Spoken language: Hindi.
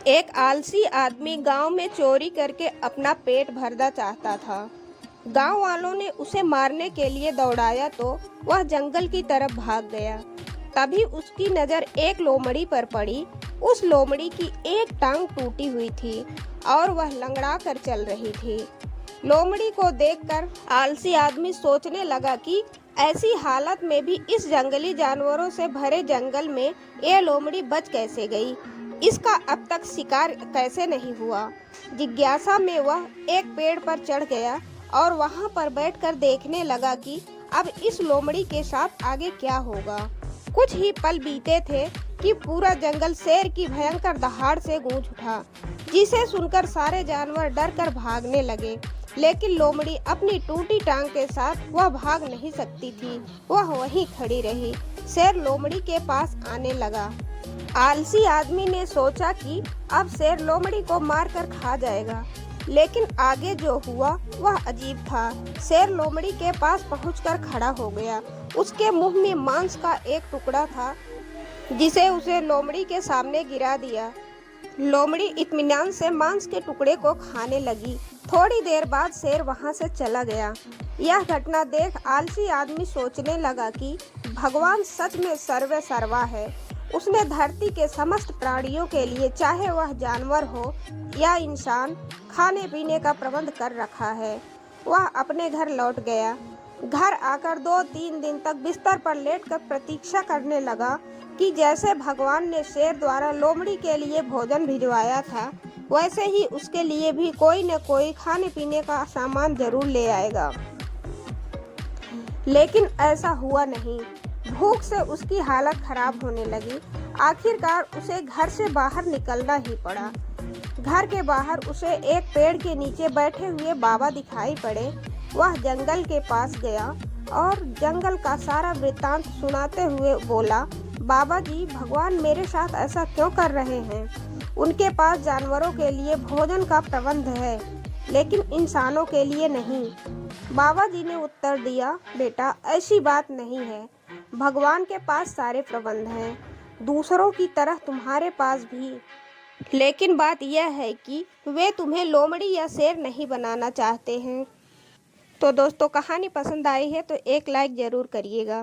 एक आलसी आदमी गांव में चोरी करके अपना पेट भरना चाहता था। गांव वालों ने उसे मारने के लिए दौड़ाया तो वह जंगल की तरफ भाग गया। तभी उसकी नज़र एक लोमड़ी पर पड़ी। उस लोमड़ी की एक टांग टूटी हुई थी और वह लंगड़ा कर चल रही थी। लोमड़ी को देखकर आलसी आदमी सोचने लगा कि ऐसी हालत में भी इस जंगली जानवरों से भरे जंगल में यह लोमड़ी बच कैसे गई, इसका अब तक शिकार कैसे नहीं हुआ। जिज्ञासा में वह एक पेड़ पर चढ़ गया और वहां पर बैठकर देखने लगा कि अब इस लोमड़ी के साथ आगे क्या होगा। कुछ ही पल बीते थे कि पूरा जंगल शेर की भयंकर दहाड़ से गूंज उठा, जिसे सुनकर सारे जानवर डर कर भागने लगे। लेकिन लोमड़ी अपनी टूटी टांग के साथ वह भाग नहीं सकती थी, वह वहीं खड़ी रही। शेर लोमड़ी के पास आने लगा। आलसी आदमी ने सोचा कि अब शेर लोमड़ी को मारकर खा जाएगा, लेकिन आगे जो हुआ वह अजीब था। शेर लोमड़ी के पास पहुंचकर खड़ा हो गया। उसके मुंह में मांस का एक टुकड़ा था, जिसे उसे लोमड़ी के सामने गिरा दिया। लोमड़ी इत्मीनान से मांस के टुकड़े को खाने लगी। थोड़ी देर बाद शेर वहां से चला गया। यह घटना देख आलसी आदमी सोचने लगा कि भगवान सच में सर्वे सर्वा है। उसने धरती के समस्त प्राणियों के लिए, चाहे वह जानवर हो या इंसान, खाने पीने का प्रबंध कर रखा है। वह अपने घर लौट गया। घर आकर 2-3 दिन तक बिस्तर पर लेटकर प्रतीक्षा करने लगा कि जैसे भगवान ने शेर द्वारा लोमड़ी के लिए भोजन भिजवाया था, वैसे ही उसके लिए भी कोई न कोई खाने पीने का सामान जरूर ले आएगा। लेकिन ऐसा हुआ नहीं। भूख से उसकी हालत खराब होने लगी। आखिरकार उसे घर से बाहर निकलना ही पड़ा। घर के बाहर उसे एक पेड़ के नीचे बैठे हुए बाबा दिखाई पड़े। वह जंगल के पास गया और जंगल का सारा वृत्तांत सुनाते हुए बोला, बाबा जी, भगवान मेरे साथ ऐसा क्यों कर रहे हैं? उनके पास जानवरों के लिए भोजन का प्रबंध है, लेकिन इंसानों के लिए नहीं। बाबा जी ने उत्तर दिया, बेटा, ऐसी बात नहीं है। भगवान के पास सारे प्रबंध हैं, दूसरों की तरह तुम्हारे पास भी। लेकिन बात यह है कि वे तुम्हें लोमड़ी या शेर नहीं बनाना चाहते हैं। तो दोस्तों, कहानी पसंद आई है तो एक लाइक ज़रूर करिएगा।